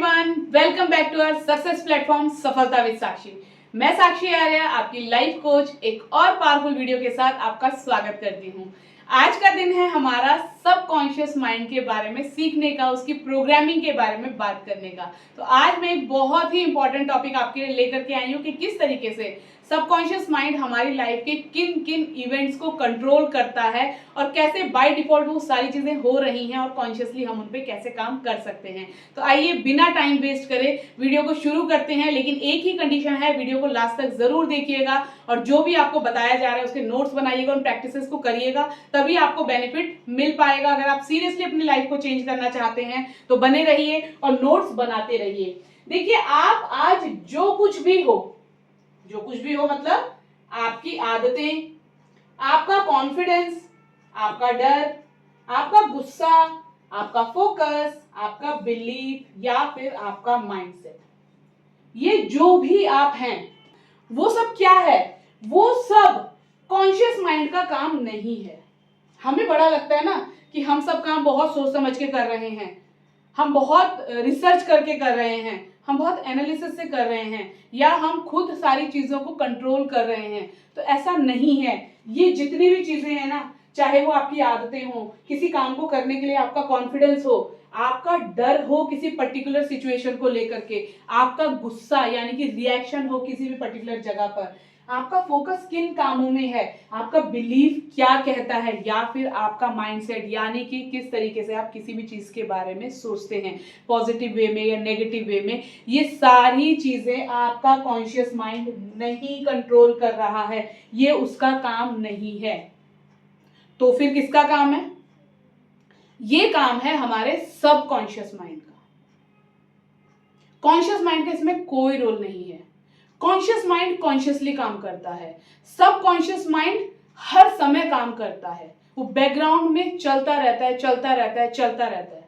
Everyone, welcome back to our success platform Safalta with Sakshi. मैं साक्षी आर्या, आपकी life coach, एक और पावरफुल वीडियो के साथ आपका स्वागत करती हूँ। आज का दिन है हमारा सबकॉन्शियस माइंड के बारे में सीखने का, उसकी प्रोग्रामिंग के बारे में बात करने का। तो आज मैं एक बहुत ही इंपॉर्टेंट टॉपिक आपके लिए लेकर के आई हूँ कि किस तरीके से सबकॉन्शियस माइंड हमारी लाइफ के किन किन इवेंट्स को कंट्रोल करता है और कैसे बाय डिफॉल्ट वो सारी चीजें हो रही हैं और कॉन्शियसली हम उन पे कैसे काम कर सकते हैं। तो आइए बिना टाइम वेस्ट करे वीडियो को शुरू करते हैं, लेकिन एक ही कंडीशन है, वीडियो को लास्ट तक जरूर देखिएगा और जो भी आपको बताया जा रहा है उसके नोट्स बनाइएगा, उन प्रैक्टिसेस को करिएगा, तभी आपको बेनिफिट मिल पाएगा। अगर आप सीरियसली अपनी लाइफ को चेंज करना चाहते हैं तो बने रहिए और नोट्स बनाते रहिए। देखिए, आप आज जो कुछ भी हो मतलब आपकी आदतें, आपका कॉन्फिडेंस, आपका डर, आपका गुस्सा, आपका फोकस, आपका बिलीफ या फिर आपका माइंडसेट, ये जो भी आप हैं वो सब क्या है? वो सब कॉन्शियस माइंड का काम नहीं है। हमें बड़ा लगता है ना कि हम सब काम बहुत सोच समझ के कर रहे हैं, हम बहुत रिसर्च करके कर रहे हैं, हम बहुत एनालिसिस से कर रहे हैं, या हम खुद सारी चीजों को कंट्रोल कर रहे हैं। तो ऐसा नहीं है। ये जितनी भी चीजें हैं ना, चाहे वो आपकी आदतें हो, किसी काम को करने के लिए आपका कॉन्फिडेंस हो, आपका डर हो किसी पर्टिकुलर सिचुएशन को लेकर के, आपका गुस्सा यानी कि रिएक्शन हो किसी भी पर्टिकुलर जगह पर, आपका फोकस किन कामों में है, आपका बिलीफ क्या कहता है, या फिर आपका माइंडसेट यानी कि किस तरीके से आप किसी भी चीज के बारे में सोचते हैं, पॉजिटिव वे में या नेगेटिव वे में, ये सारी चीजें आपका कॉन्शियस माइंड नहीं कंट्रोल कर रहा है। ये उसका काम नहीं है। तो फिर किसका काम है? ये काम है हमारे सबकॉन्शियस माइंड का। कॉन्शियस माइंड का इसमें कोई रोल नहीं है। कॉन्शियस माइंड कॉन्शियसली काम करता है, सबकॉन्शियस माइंड हर समय काम करता है। वो बैकग्राउंड में चलता रहता है।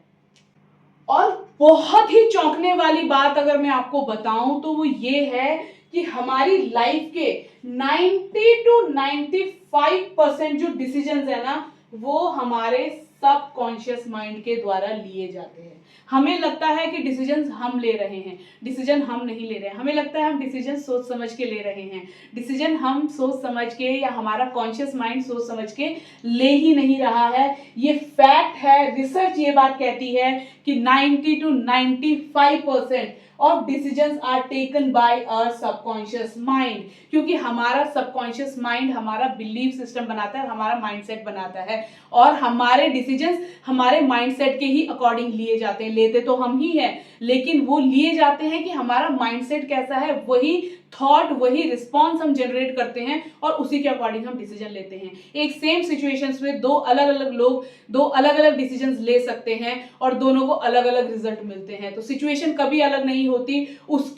और बहुत ही चौंकने वाली बात अगर मैं आपको बताऊं तो वो ये है कि हमारी लाइफ के 90 to 95% जो डिसीजंस है ना, वो हमारे सबकॉन्शियस माइंड के द्वारा लिए जाते हैं। हमें लगता है कि डिसीजंस हम ले रहे हैं, डिसीजन हम नहीं ले रहे हैं। हमें लगता है हम डिसीजन सोच समझ के ले रहे हैं, डिसीजन हम सोच समझ के या हमारा कॉन्शियस माइंड सोच समझ के ले ही नहीं रहा है। ये फैक्ट है, रिसर्च ये बात कहती है कि 90 to 95% of decisions are taken by our subconscious mind, क्योंकि हमारा सबकॉन्शियस माइंड हमारा बिलीफ सिस्टम बनाता है, हमारा माइंडसेट बनाता है, और हमारे डिसीजंस हमारे माइंडसेट के ही अकॉर्डिंग लिए जाते हैं। लेते तो हम ही हैं, लेकिन वो लिए जाते हैं कि हमारा माइंडसेट कैसा है, वही थॉट, वही रिस्पॉन्स हम जनरेट करते हैं और उसी के अकॉर्डिंग हम डिसीजन लेते हैं। एक सेम सिचुएशंस में दो अलग अलग लोग दो अलग अलग डिसीजंस ले सकते हैं और दोनों को अलग अलग रिजल्ट मिलते हैं। तो सिचुएशन कभी अलग नहीं होती, उस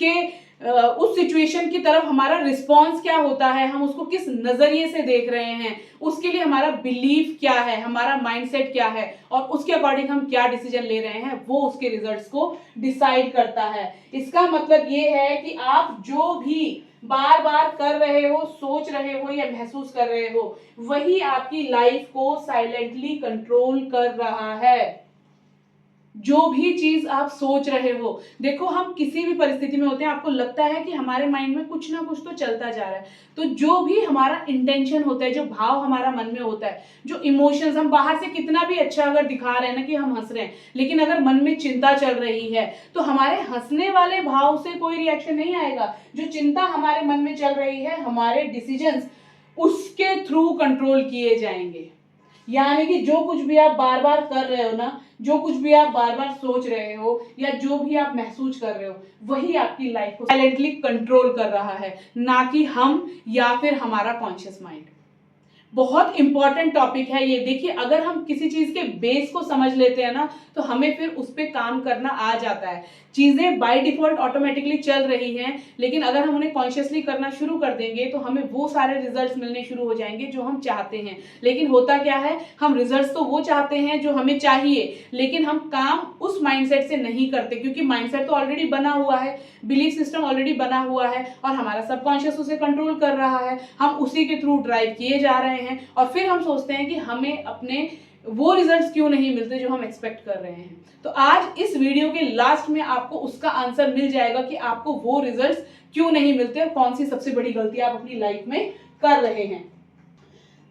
सिचुएशन की तरफ हमारा रिस्पॉन्स क्या होता है, हम उसको किस नजरिए से देख रहे हैं, उसके लिए हमारा बिलीफ क्या है, हमारा माइंडसेट क्या है, और उसके अकॉर्डिंग हम क्या डिसीजन ले रहे हैं, वो उसके रिजल्ट्स को डिसाइड करता है। इसका मतलब ये है कि आप जो भी बार बार कर रहे हो, सोच रहे हो या महसूस कर रहे हो, वही आपकी लाइफ को साइलेंटली कंट्रोल कर रहा है। जो भी चीज आप सोच रहे हो, देखो हम किसी भी परिस्थिति में होते हैं, आपको लगता है कि हमारे माइंड में कुछ ना कुछ तो चलता जा रहा है, तो जो भी हमारा इंटेंशन होता है, जो भाव हमारा मन में होता है, जो इमोशंस, हम बाहर से कितना भी अच्छा अगर दिखा रहे हैं ना कि हम हंस रहे हैं, लेकिन अगर मन में चिंता चल रही है तो हमारे हंसने वाले भाव से कोई रिएक्शन नहीं आएगा। जो चिंता हमारे मन में चल रही है, हमारे डिसीजंस उसके थ्रू कंट्रोल किए जाएंगे। यानी कि जो कुछ भी आप बार बार कर रहे हो ना, जो कुछ भी आप बार बार सोच रहे हो या जो भी आप महसूस कर रहे हो, वही आपकी लाइफ को साइलेंटली कंट्रोल कर रहा है, ना कि हम या फिर हमारा कॉन्शियस माइंड। बहुत इंपॉर्टेंट टॉपिक है ये। देखिए, अगर हम किसी चीज के बेस को समझ लेते हैं ना, तो हमें फिर उस पर काम करना आ जाता है। चीजें बाय डिफॉल्ट ऑटोमेटिकली चल रही हैं, लेकिन अगर हम उन्हें कॉन्शियसली करना शुरू कर देंगे तो हमें वो सारे रिजल्ट्स मिलने शुरू हो जाएंगे जो हम चाहते हैं। लेकिन होता क्या है, हम रिजल्ट्स तो वो चाहते हैं जो हमें चाहिए, लेकिन हम काम उस माइंडसेट से नहीं करते, क्योंकि माइंडसेट तो ऑलरेडी बना हुआ है, बिलीफ सिस्टम ऑलरेडी बना हुआ है और हमारा सबकॉन्शियस उसे कंट्रोल कर रहा है। हम उसी के थ्रू ड्राइव किए जा रहे हैं और फिर हम सोचते हैं कि हमें अपने वो रिजल्ट्स क्यों नहीं मिलते जो हम एक्सपेक्ट कर रहे हैं। तो आज इस वीडियो के लास्ट में आपको उसका आंसर मिल जाएगा कि आपको वो रिजल्ट्स क्यों नहीं मिलते और कौन सी सबसे बड़ी गलती आप अपनी लाइफ में कर रहे हैं।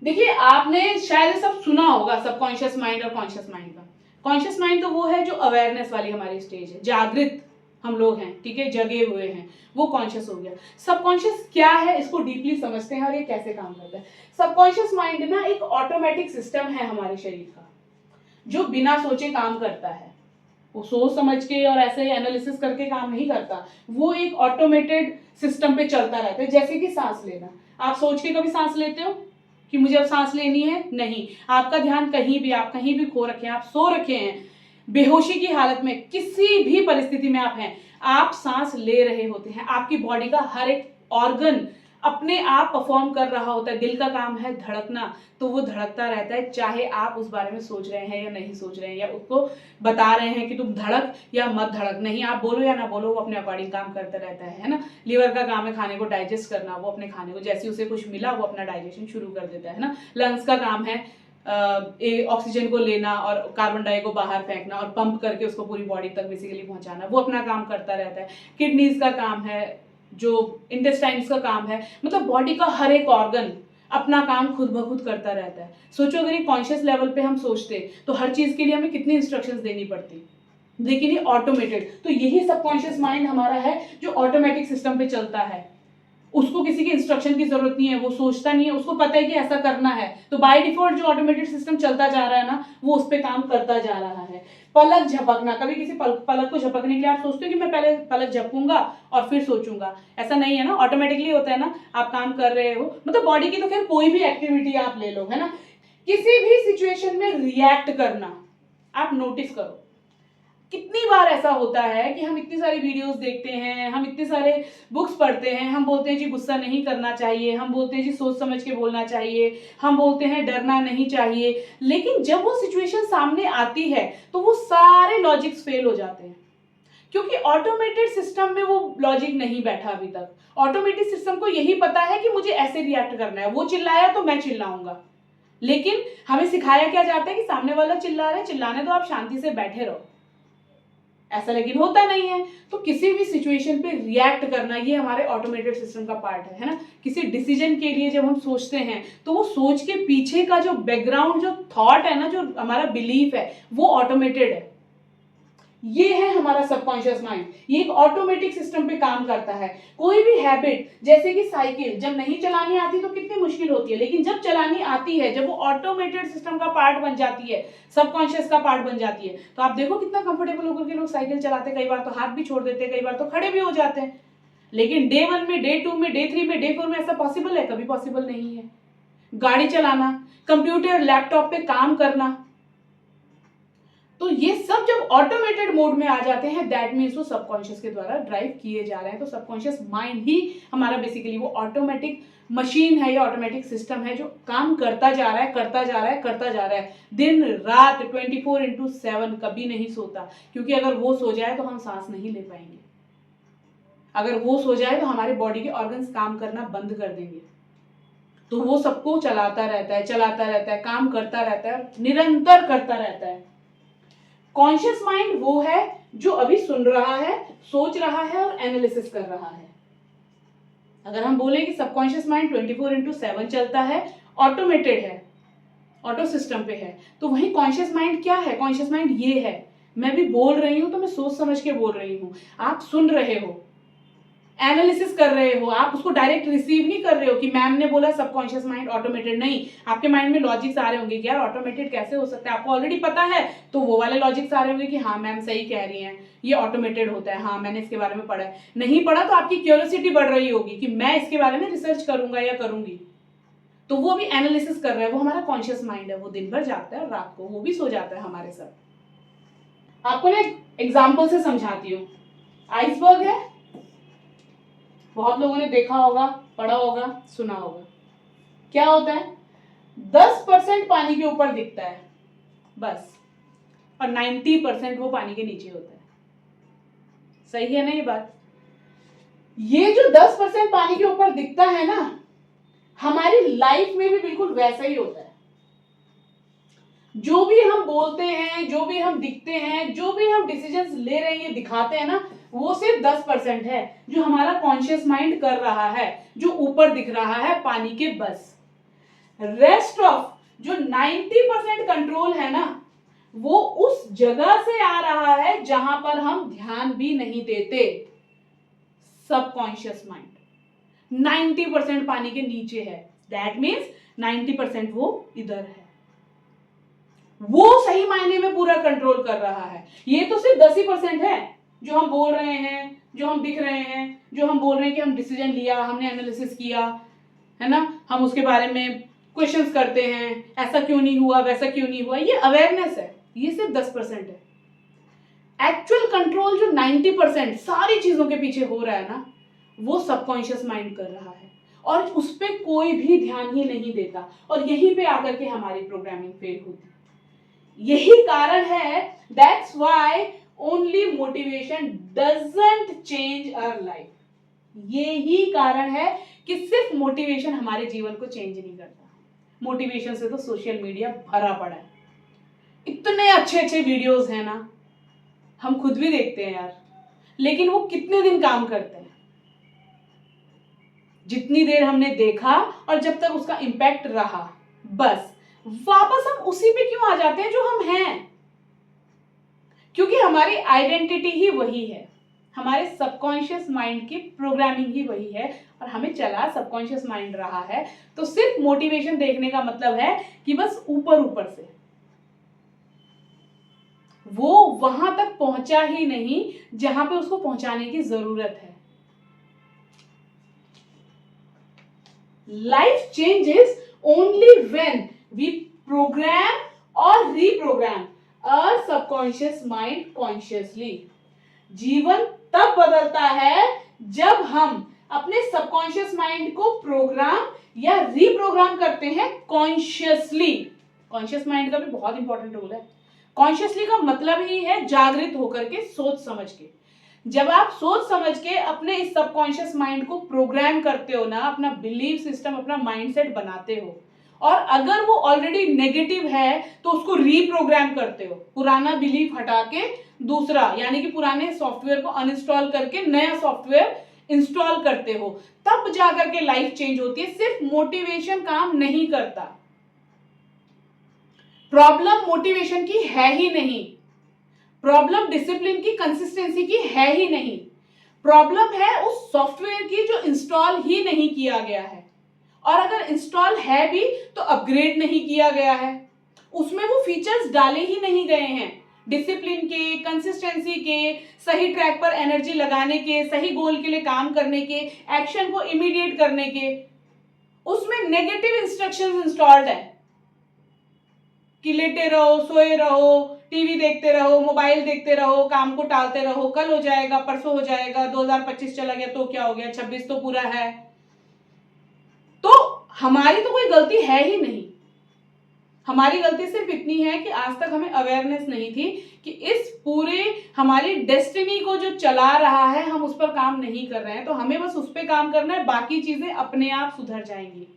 देखिए, आपने शायद सब सुना होगा सबकॉन्शियस माइंड और कॉन्शियस माइंड का। कॉन्शियस माइंड तो वो है जो अवेयरनेस वाली हमारी स्टेज है, जागृत हम लोग हैं, ठीक है, जगे हुए हैं, वो कॉन्शियस हो गया। सबकॉन्शियस क्या है, इसको डीपली समझते हैं और ये कैसे काम करता है। सबकॉन्शियस माइंड ना एक ऑटोमेटिक सिस्टम है हमारे शरीर का, जो बिना सोचे काम करता है। वो सोच समझ के और ऐसे एनालिसिस करके काम नहीं करता, वो एक ऑटोमेटेड सिस्टम पे चलता रहता है। जैसे कि सांस लेना, आप सोच के कभी सांस लेते हो कि मुझे अब सांस लेनी है? नहीं, आपका ध्यान कहीं भी, आप कहीं भी खो रखे हैं, आप सो रखे हैं, बेहोशी की हालत में, किसी भी परिस्थिति में आप हैं, आप सांस ले रहे होते हैं। आपकी बॉडी का हर एक ऑर्गन अपने आप परफॉर्म कर रहा होता है। दिल का काम है धड़कना, तो वो धड़कता रहता है, चाहे आप उस बारे में सोच रहे हैं या नहीं सोच रहे हैं, या उसको बता रहे हैं कि तुम धड़क या मत धड़क। नहीं, आप बोलो या ना बोलो, वो अपने अकॉर्डिंग काम करता रहता है ना। लीवर का काम है खाने को डाइजेस्ट करना, वो अपने खाने को जैसे उसे कुछ मिला वो अपना डाइजेशन शुरू कर देता है ना। लंग्स का काम है ऑक्सीजन को लेना और कार्बन डाइऑक्साइड को बाहर फेंकना और पंप करके उसको पूरी बॉडी तक बेसिकली पहुंचाना, वो अपना काम करता रहता है। किडनीज का काम है, जो इंटेस्टाइन्स का काम है, मतलब बॉडी का हर एक ऑर्गन अपना काम खुद ब खुद करता रहता है। सोचो अगर ये कॉन्शियस लेवल पे हम सोचते तो हर चीज के लिए हमें कितनी इंस्ट्रक्शंस देनी पड़ती, लेकिन ये ऑटोमेटेड। तो यही सबकॉन्शियस माइंड हमारा है जो ऑटोमेटिक सिस्टम पे चलता है। उसको किसी की इंस्ट्रक्शन की जरूरत नहीं है, वो सोचता नहीं है, उसको पता है कि ऐसा करना है, तो बाय डिफॉल्ट जो ऑटोमेटेड सिस्टम चलता जा रहा है ना, वो उस पर काम करता जा रहा है। पलक झपकना, कभी किसी पलक को झपकने के लिए आप सोचते हो कि मैं पहले पलक झपकूंगा और फिर सोचूंगा? ऐसा नहीं है ना, ऑटोमेटिकली होता है ना। आप काम कर रहे हो, मतलब बॉडी की तो खैर कोई भी एक्टिविटी आप ले लो, है ना, किसी भी सिचुएशन में रिएक्ट करना आप नोटिस करो। कितनी बार ऐसा होता है कि हम इतनी सारी वीडियोस देखते हैं, हम इतने सारे बुक्स पढ़ते हैं, हम बोलते हैं जी गुस्सा नहीं करना चाहिए, हम बोलते हैं जी सोच समझ के बोलना चाहिए, हम बोलते हैं डरना नहीं चाहिए, लेकिन जब वो सिचुएशन सामने आती है तो वो सारे लॉजिक्स फेल हो जाते हैं, क्योंकि ऑटोमेटेड सिस्टम में वो लॉजिक नहीं बैठा अभी तक। ऑटोमेटेड सिस्टम को यही पता है कि मुझे ऐसे रिएक्ट करना है, वो चिल्लाया तो मैं चिल्लाऊंगा, लेकिन हमें सिखाया क्या जाता है कि सामने वाला चिल्ला रहा है, चिल्लाने तो आप शांति से बैठे रहो। ऐसा लेकिन होता नहीं है। तो किसी भी सिचुएशन पे रिएक्ट करना ये हमारे ऑटोमेटेड सिस्टम का पार्ट है ना। किसी डिसीजन के लिए जब हम सोचते हैं तो वो सोच के पीछे का जो बैकग्राउंड, जो थॉट है ना, जो हमारा बिलीफ है, वो ऑटोमेटेड है। ये है हमारा सबकॉन्शियस माइंड। ये एक ऑटोमेटिक सिस्टम पे काम करता है। कोई भी हैबिट, जैसे कि साइकिल जब नहीं चलानी आती तो कितनी मुश्किल होती है, लेकिन जब चलानी आती है, जब वो ऑटोमेटेड सिस्टम का पार्ट बन जाती है, सबकॉन्शियस का पार्ट बन जाती है, तो आप देखो कितना कंफर्टेबल होकर के लोग साइकिल चलाते हैं। कई बार तो हाथ भी छोड़ देते हैं, कई बार तो खड़े भी हो जाते हैं। लेकिन डे 1 में, डे 2 में, डे 3 में, डे 4 में ऐसा पॉसिबल है? कभी पॉसिबल नहीं है। गाड़ी चलाना, कंप्यूटर लैपटॉप पे काम करना, तो ये सब जब ऑटोमेटेड मोड में आ जाते हैं, दैट मीन्स वो सबकॉन्शियस के द्वारा ड्राइव किए जा रहे हैं। तो सबकॉन्शियस माइंड ही हमारा बेसिकली वो ऑटोमेटिक मशीन है या ऑटोमेटिक सिस्टम है जो काम करता जा रहा है, करता जा रहा है, करता जा रहा है, दिन रात 24/7, कभी नहीं सोता। क्योंकि अगर वो सो जाए तो हम सांस नहीं ले पाएंगे, अगर वो सो जाए तो हमारे बॉडी के ऑर्गन्स काम करना बंद कर देंगे। तो वो सबको चलाता रहता है, चलाता रहता है, काम करता रहता है, निरंतर करता रहता है। कॉन्शियस माइंड वो है जो अभी सुन रहा है, सोच रहा है और एनालिसिस कर रहा है। अगर हम बोले कि सबकॉन्शियस माइंड 24/7 चलता है, ऑटोमेटेड है, ऑटो सिस्टम पे है, तो वही कॉन्शियस माइंड क्या है? कॉन्शियस माइंड ये है, मैं भी बोल रही हूं तो मैं सोच समझ के बोल रही हूं, आप सुन रहे हो, एनालिसिस कर रहे हो, आप उसको डायरेक्ट रिसीव नहीं कर रहे हो कि मैम ने बोला सबकॉन्शियस माइंड ऑटोमेटेड। नहीं, आपके माइंड में लॉजिक्स आ रहे होंगे कि यार ऑटोमेटेड कैसे हो सकता है, आपको ऑलरेडी पता है, तो वो वाले लॉजिक्स आ रहे होंगे कि हाँ मैम सही कह रही हैं, ये ऑटोमेटेड होता है, हाँ मैंने इसके बारे में पढ़ा है। नहीं पढ़ा तो आपकी क्यूरियोसिटी बढ़ रही होगी कि मैं इसके बारे में रिसर्च करूंगा या करूंगी, तो वो भी एनालिसिस कर रहा है। वो हमारा कॉन्शियस माइंड है, वो दिन भर जागता है और रात को वो भी सो जाता है हमारे साथ। आपको ना एग्जाम्पल से समझाती हूँ। आइसबर्ग है, बहुत लोगों ने देखा होगा, पढ़ा होगा, सुना होगा। क्या होता है? 10% पानी के ऊपर दिखता है बस, और 90% वो पानी के नीचे होता है। सही है ना ये बात? ये जो 10% पानी के ऊपर दिखता है ना, हमारी लाइफ में भी बिल्कुल वैसा ही होता है। जो भी हम बोलते हैं, जो भी हम दिखते हैं, जो भी हम डिसीजंस ले रहे हैं, ये दिखाते हैं ना, वो सिर्फ 10% है जो हमारा कॉन्शियस माइंड कर रहा है, जो ऊपर दिख रहा है पानी के बस। रेस्ट ऑफ जो 90% कंट्रोल है ना, वो उस जगह से आ रहा है जहां पर हम ध्यान भी नहीं देते। सबकॉन्शियस माइंड 90% पानी के नीचे है, दैट मीन्स 90% वो इधर है, वो सही मायने में पूरा कंट्रोल कर रहा है। ये तो सिर्फ 10% है जो हम बोल रहे हैं, जो हम दिख रहे हैं, जो हम बोल रहे हैं कि हम डिसीजन लिया, हमने एनालिसिस किया, है ना, हम उसके बारे में क्वेश्चंस करते हैं, ऐसा क्यों नहीं हुआ, वैसा क्यों नहीं हुआ, ये अवेयरनेस है, ये सिर्फ 10% है। एक्चुअल कंट्रोल जो 90% सारी चीजों के पीछे हो रहा है ना, वो सबकॉन्शियस माइंड कर रहा है, और उस पर कोई भी ध्यान ही नहीं देता, और यहीं पे आकर के हमारी प्रोग्रामिंग फेल होती है। यही कारण है, that's why only motivation doesn't change our life. यही कारण है कि सिर्फ मोटिवेशन हमारे जीवन को चेंज नहीं करता। मोटिवेशन से तो सोशल मीडिया भरा पड़ा है, इतने अच्छे अच्छे वीडियोस हैं ना, हम खुद भी देखते हैं यार, लेकिन वो कितने दिन काम करते हैं? जितनी देर हमने देखा और जब तक उसका इंपैक्ट रहा, बस वापस हम उसी पे क्यों आ जाते हैं जो हम हैं? क्योंकि हमारी आइडेंटिटी ही वही है, हमारे सबकॉन्शियस माइंड की प्रोग्रामिंग ही वही है, और हमें चला सबकॉन्शियस माइंड रहा है। तो सिर्फ मोटिवेशन देखने का मतलब है कि बस ऊपर ऊपर से वो वहां तक पहुंचा ही नहीं जहां पे उसको पहुंचाने की जरूरत है। Life changes only when we program और reprogram a subconscious mind consciously. जीवन तब बदलता है जब हम अपने सबकॉन्शियस माइंड को प्रोग्राम या रीप्रोग्राम करते हैं कॉन्शियसली। कॉन्शियस माइंड का भी बहुत इंपॉर्टेंट रोल है। कॉन्शियसली का मतलब ही है जागृत होकर के, सोच समझ के। जब आप सोच समझ के अपने इस सबकॉन्शियस माइंड को प्रोग्राम करते हो ना, अपना बिलीफ सिस्टम, अपना माइंडसेट बनाते हो, और अगर वो ऑलरेडी नेगेटिव है तो उसको रीप्रोग्राम करते हो, पुराना बिलीफ हटा के दूसरा, यानी कि पुराने सॉफ्टवेयर को अनइंस्टॉल करके नया सॉफ्टवेयर इंस्टॉल करते हो, तब जाकर के लाइफ चेंज होती है। सिर्फ मोटिवेशन काम नहीं करता। प्रॉब्लम मोटिवेशन की है ही नहीं, प्रॉब्लम डिसिप्लिन की, कंसिस्टेंसी की है ही नहीं, प्रॉब्लम है उस सॉफ्टवेयर की जो इंस्टॉल ही नहीं किया गया है, और अगर इंस्टॉल है भी तो अपग्रेड नहीं किया गया है, उसमें वो फीचर्स डाले ही नहीं गए हैं, डिसिप्लिन के, कंसिस्टेंसी के, सही ट्रैक पर एनर्जी लगाने के, सही गोल के लिए काम करने के, एक्शन को इमीडिएट करने के, उसमें नेगेटिव इंस्ट्रक्शंस इंस्टॉल्ड है कि लेटे रहो, सोए रहो, टीवी देखते रहो, मोबाइल देखते रहो, काम को टालते रहो, कल हो जाएगा, परसों हो जाएगा, 2025 चला गया तो क्या हो गया, 26 तो पूरा है। तो हमारी तो कोई गलती है ही नहीं, हमारी गलती सिर्फ इतनी है कि आज तक हमें अवेयरनेस नहीं थी कि इस पूरे हमारी डेस्टिनी को जो चला रहा है, हम उस पर काम नहीं कर रहे हैं। तो हमें बस उस पर काम करना है, बाकी चीजें अपने आप सुधर जाएंगी।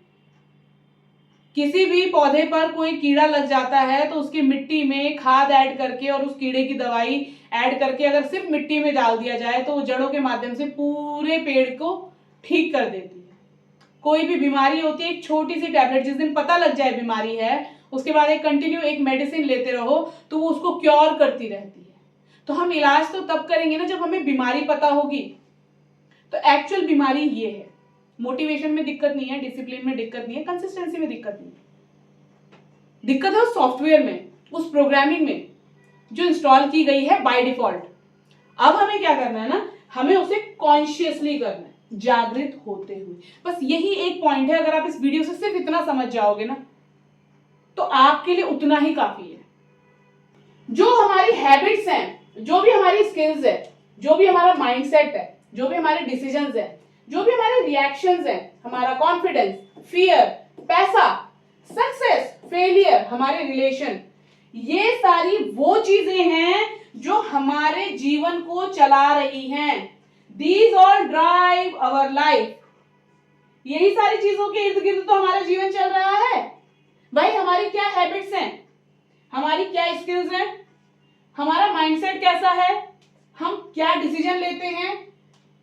किसी भी पौधे पर कोई कीड़ा लग जाता है तो उसकी मिट्टी में खाद ऐड करके और उस कीड़े की दवाई ऐड करके अगर सिर्फ मिट्टी में डाल दिया जाए तो वो जड़ों के माध्यम से पूरे पेड़ को ठीक कर देती है। कोई भी बीमारी होती है, एक छोटी सी टैबलेट, जिस दिन पता लग जाए बीमारी है, उसके बाद एक कंटिन्यू एक मेडिसिन लेते रहो तो वो उसको क्योर करती रहती है। तो हम इलाज तो तब करेंगे ना जब हमें बीमारी पता होगी। तो एक्चुअल बीमारी ये है, मोटिवेशन में दिक्कत नहीं है, डिसिप्लिन में दिक्कत नहीं है, कंसिस्टेंसी में दिक्कत नहीं है, दिक्कत है उस सॉफ्टवेयर में, उस प्रोग्रामिंग में जो इंस्टॉल की गई है बाय डिफॉल्ट। अब हमें क्या करना है ना, हमें उसे कॉन्शियसली करना है, जागृत होते हुए। बस यही एक पॉइंट है, अगर आप इस वीडियो से सिर्फ इतना समझ जाओगे ना तो आपके लिए उतना ही काफी है। जो हमारी हैबिट्स हैं, जो भी हमारी स्किल्स है, जो भी हमारा माइंडसेट है, जो भी हमारे डिसीजंस है, जो भी हमारे रिएक्शंस है, हमारा कॉन्फिडेंस, फियर, पैसा, सक्सेस, फेलियर, हमारे रिलेशन, ये सारी वो चीजें हैं जो हमारे जीवन को चला रही हैं। These all drive our life. यही सारी चीजों के इर्द गिर्द तो हमारा जीवन चल रहा है भाई। हमारी क्या हैबिट्स हैं, हमारी क्या स्किल्स हैं, हमारा माइंडसेट कैसा है, हम क्या डिसीजन लेते हैं,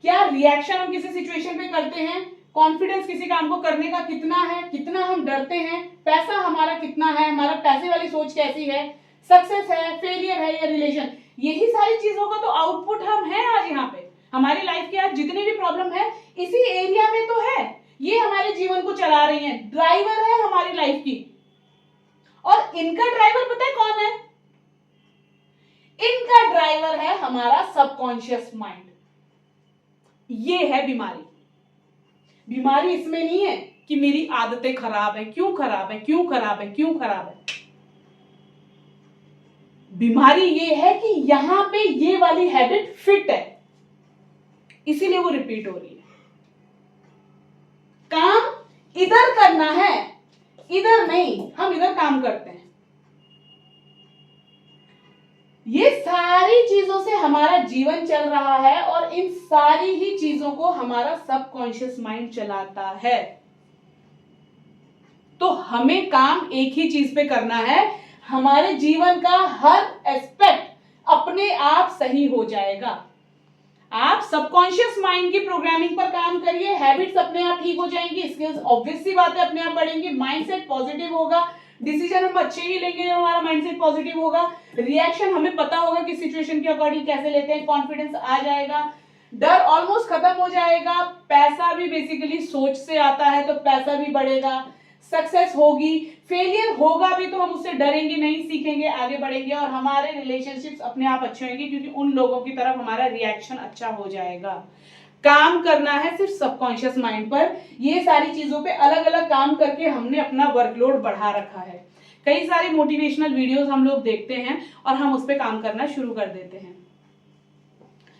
क्या रिएक्शन हम किसी सिचुएशन पे करते हैं, कॉन्फिडेंस किसी काम को करने का कितना है, कितना हम डरते हैं, पैसा हमारा कितना है, हमारा पैसे वाली सोच कैसी है, सक्सेस है, फेलियर है या रिलेशन, यही सारी चीजों का तो आउटपुट हम हैं आज यहाँ पे। हमारी लाइफ के आज जितनी भी प्रॉब्लम है इसी एरिया में तो है, ये हमारे जीवन को चला रही हैं, ड्राइवर है हमारी लाइफ की। और इनका ड्राइवर पता है कौन है, इनका ड्राइवर है हमारा सबकॉन्शियस माइंड। ये है बीमारी। बीमारी इसमें नहीं है कि मेरी आदतें खराब है, क्यों खराब है, क्यों खराब है, क्यों खराब है। बीमारी ये है कि यहां पे ये वाली हैबिट फिट है, इसीलिए वो रिपीट हो रही है। काम इधर करना है, इधर नहीं, हम इधर काम करते हैं। ये सारी चीजों से हमारा जीवन चल रहा है और इन सारी ही चीजों को हमारा सबकॉन्शियस माइंड चलाता है। तो हमें काम एक ही चीज पे करना है, हमारे जीवन का हर एस्पेक्ट अपने आप सही हो जाएगा। आप सबकॉन्शियस माइंड की प्रोग्रामिंग पर काम करिए, हैबिट्स अपने आप ठीक हो जाएंगी, स्किल्स ऑब्वियस सी बात है अपने आप बढ़ेंगी, माइंडसेट पॉजिटिव होगा, डिसीजन हम अच्छे ही लेंगे जब हमारा माइंडसेट पॉजिटिव होगा, रिएक्शन हमें पता होगा कि सिचुएशन के अकॉर्डिंग कैसे लेते हैं, कॉन्फिडेंस आ जाएगा, डर ऑलमोस्ट खत्म हो जाएगा, पैसा भी बेसिकली सोच से आता है तो पैसा भी बढ़ेगा, सक्सेस होगी, फेलियर होगा भी तो हम उससे डरेंगे नहीं, सीखेंगे, आगे बढ़ेंगे और हमारे रिलेशनशिप्स अपने आप अच्छे होंगे क्योंकि उन लोगों की तरफ हमारा रिएक्शन अच्छा हो जाएगा। काम करना है सिर्फ सबकॉन्शियस माइंड पर, ये सारी चीजों पे अलग अलग काम करके हमने अपना वर्कलोड बढ़ा रखा है। कई सारे मोटिवेशनल वीडियोस हम लोग देखते हैं और हम उस पर काम करना शुरू कर देते हैं,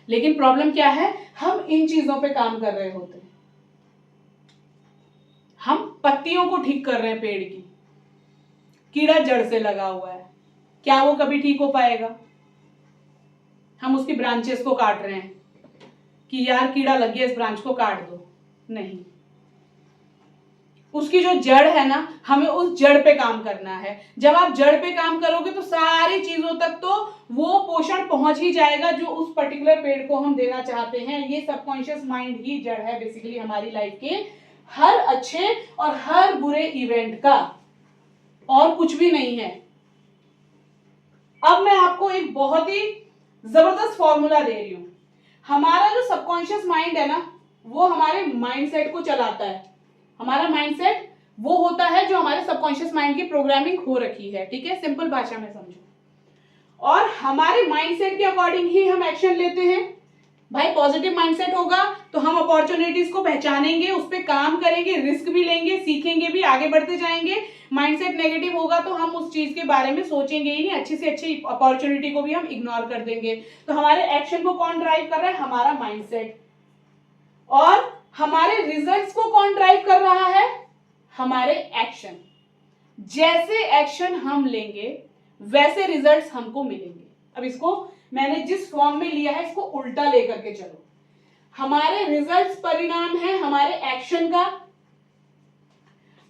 लेकिन प्रॉब्लम क्या है, हम इन चीजों पे काम कर रहे होते हैं। हम पत्तियों को ठीक कर रहे हैं, पेड़ की, कीड़ा जड़ से लगा हुआ है, क्या वो कभी ठीक हो पाएगा? हम उसकी ब्रांचेस को काट रहे हैं कि यार कीड़ा लग गया, इस ब्रांच को काट दो, नहीं, उसकी जो जड़ है ना, हमें उस जड़ पे काम करना है। जब आप जड़ पे काम करोगे तो सारी चीजों तक तो वो पोषण पहुंच ही जाएगा जो उस पर्टिकुलर पेड़ को हम देना चाहते हैं। ये सबकॉन्शियस माइंड ही जड़ है बेसिकली हमारी लाइफ के हर अच्छे और हर बुरे इवेंट का, और कुछ भी नहीं है। अब मैं आपको एक बहुत ही जबरदस्त फॉर्मूला दे रही हूं। हमारा जो सबकॉन्शियस माइंड है ना, वो हमारे माइंडसेट को चलाता है। हमारा माइंडसेट वो होता है जो हमारे सबकॉन्शियस माइंड की प्रोग्रामिंग हो रखी है, ठीक है, सिंपल भाषा में समझो। और हमारे माइंडसेट के अकॉर्डिंग ही हम एक्शन लेते हैं। भाई पॉजिटिव माइंडसेट होगा तो हम अपॉर्चुनिटीज को पहचानेंगे, उस पर काम करेंगे, रिस्क भी लेंगे, सीखेंगे भी, आगे बढ़ते जाएंगे। माइंडसेट नेगेटिव होगा तो हम उस चीज के बारे में सोचेंगे ही नहीं, अच्छी से अच्छी अपॉर्चुनिटी को भी हम इग्नोर कर देंगे। तो हमारे एक्शन को कौन ड्राइव कर रहा है? हमारा माइंडसेट। और हमारे रिजल्ट्स को कौन ड्राइव कर रहा है? हमारे एक्शन। जैसे एक्शन हम लेंगे वैसे रिजल्ट्स हमको मिलेंगे। अब इसको मैंने जिस फॉर्म में लिया है इसको उल्टा लेकर के चलो। हमारे रिजल्ट्स परिणाम है हमारे एक्शन का,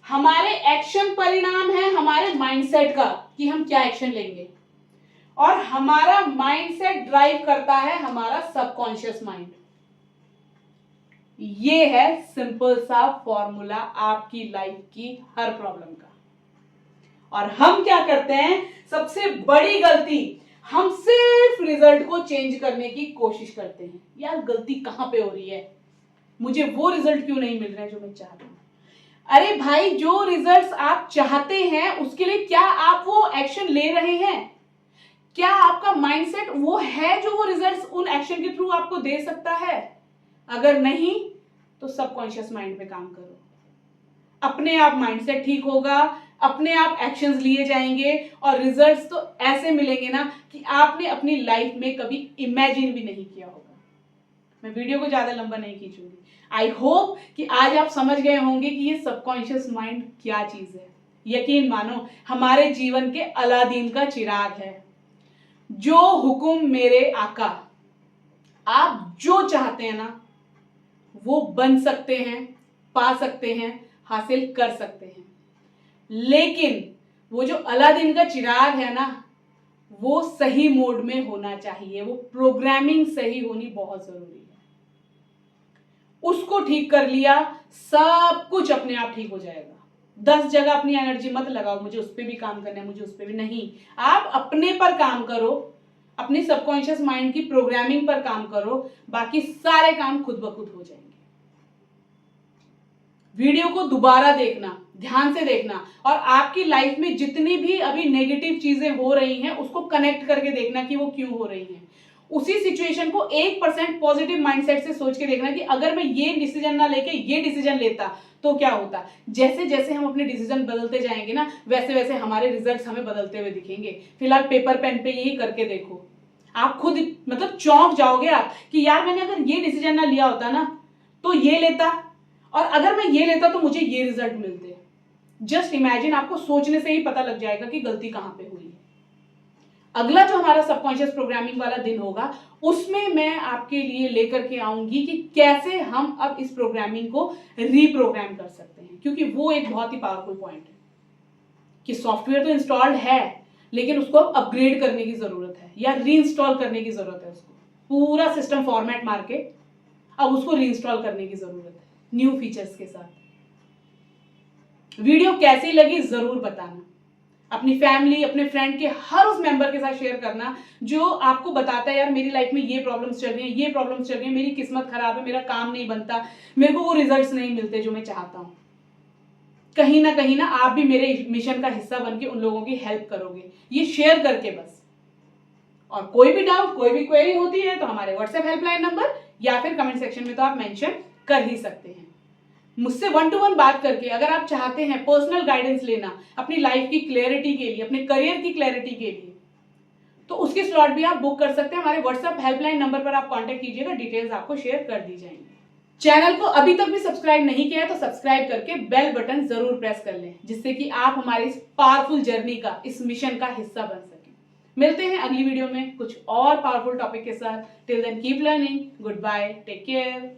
हमारे एक्शन परिणाम है हमारे माइंडसेट का कि हम क्या एक्शन लेंगे, और हमारा माइंडसेट ड्राइव करता है हमारा सबकॉन्शियस माइंड। ये है सिंपल सा फॉर्मूला आपकी लाइफ की हर प्रॉब्लम का। और हम क्या करते हैं? सबसे बड़ी गलती, हम सिर्फ रिजल्ट को चेंज करने की कोशिश करते हैं। यार गलती कहां पे हो रही है? मुझे वो रिजल्ट क्यों नहीं मिल रहे जो मैं चाहता हूं? अरे भाई, जो रिजल्ट्स आप चाहते हैं उसके लिए क्या आप वो एक्शन ले रहे हैं? क्या आपका माइंडसेट वो है जो वो रिजल्ट्स उन एक्शन के थ्रू आपको दे सकता है? अगर नहीं तो सबकॉन्शियस माइंड पे काम करो, अपने आप माइंडसेट ठीक होगा, अपने आप एक्शंस लिए जाएंगे और रिजल्ट्स तो ऐसे मिलेंगे ना कि आपने अपनी लाइफ में कभी इमेजिन भी नहीं किया होगा। मैं वीडियो को ज्यादा लंबा नहीं खींचूंगी। आई होप कि आज आप समझ गए होंगे कि ये सबकॉन्शियस माइंड क्या चीज है। यकीन मानो हमारे जीवन के अलादीन का चिराग है। जो हुक्म मेरे आका, आप जो चाहते हैं ना वो बन सकते हैं, पा सकते हैं, हासिल कर सकते हैं, लेकिन वो जो अलादीन का चिराग है ना, वो सही मोड में होना चाहिए, वो प्रोग्रामिंग सही होनी बहुत जरूरी है। उसको ठीक कर लिया, सब कुछ अपने आप ठीक हो जाएगा। 10 जगह अपनी एनर्जी मत लगाओ, मुझे उस पर भी काम करना है, मुझे उस पर भी नहीं। आप अपने पर काम करो, अपनी सबकॉन्शियस माइंड की प्रोग्रामिंग पर काम करो, बाकी सारे काम खुद ब खुद हो जाएंगे। वीडियो को दोबारा देखना, ध्यान से देखना, और आपकी लाइफ में जितनी भी अभी नेगेटिव चीजें हो रही हैं उसको कनेक्ट करके देखना कि वो क्यों हो रही हैं। उसी सिचुएशन को 1% पॉजिटिव माइंडसेट से सोच के देखना कि अगर मैं ये डिसीजन ना लेके ये डिसीजन लेता तो क्या होता। जैसे जैसे हम अपने डिसीजन बदलते जाएंगे ना, वैसे वैसे हमारे रिजल्ट्स हमें बदलते हुए दिखेंगे। फिलहाल पेपर पेन पे यही करके देखो, आप खुद मतलब चौंक जाओगे आप कि यार मैंने अगर ये डिसीजन ना लिया होता ना तो ये लेता, और अगर मैं ये लेता तो मुझे ये रिजल्ट मिलते। जस्ट इमेजिन, आपको सोचने से ही पता लग जाएगा कि गलती कहां पे हुई है। अगला जो हमारा सबकॉन्शियस प्रोग्रामिंग वाला दिन होगा, उसमें मैं आपके लिए लेकर के आऊंगी कि कैसे हम अब इस प्रोग्रामिंग को रीप्रोग्राम कर सकते हैं, क्योंकि वो एक बहुत ही पावरफुल पॉइंट है कि सॉफ्टवेयर तो इंस्टॉल्ड है लेकिन उसको अपग्रेड करने की जरूरत है या रीइंस्टॉल करने की जरूरत है। उसको पूरा सिस्टम फॉर्मेट मार के अब उसको रीइंस्टॉल करने की जरूरत है न्यू फीचर्स के साथ। वीडियो कैसी लगी जरूर बताना, अपनी फैमिली, अपने फ्रेंड के हर उस मेंबर के साथ शेयर करना जो आपको बताता है यार मेरी लाइफ में ये प्रॉब्लम्स चल रही हैं, ये प्रॉब्लम्स चल रही हैं, मेरी किस्मत खराब है, मेरा काम नहीं बनता, मेरे को वो रिजल्ट्स नहीं मिलते जो मैं चाहता हूं। कहीं ना आप भी मेरे मिशन का हिस्सा बन के उन लोगों की हेल्प करोगे, ये शेयर करके बस। और कोई भी डाउट, कोई भी क्वेरी होती है तो हमारे व्हाट्सएप हेल्पलाइन नंबर या फिर कमेंट सेक्शन में तो आप मेंशन कर ही सकते हैं। मुझसे 1-to-1 बात करके अगर आप चाहते हैं पर्सनल गाइडेंस लेना अपनी लाइफ की क्लैरिटी के लिए, अपने करियर की क्लैरिटी के लिए, तो उसकी स्लॉट भी आप बुक कर सकते हैं। हमारे व्हाट्सएप हेल्पलाइन नंबर पर आप कांटेक्ट कीजिएगा, डिटेल्स आपको शेयर कर दी जाएंगी। चैनल को अभी तक भी सब्सक्राइब नहीं किया है तो सब्सक्राइब करके बेल बटन जरूर प्रेस कर लें, जिससे कि आप हमारी इस पावरफुल जर्नी का, इस मिशन का हिस्सा बन सकें। मिलते हैं अगली वीडियो में कुछ और पावरफुल टॉपिक के साथ। Till then keep learning, good bye, take care.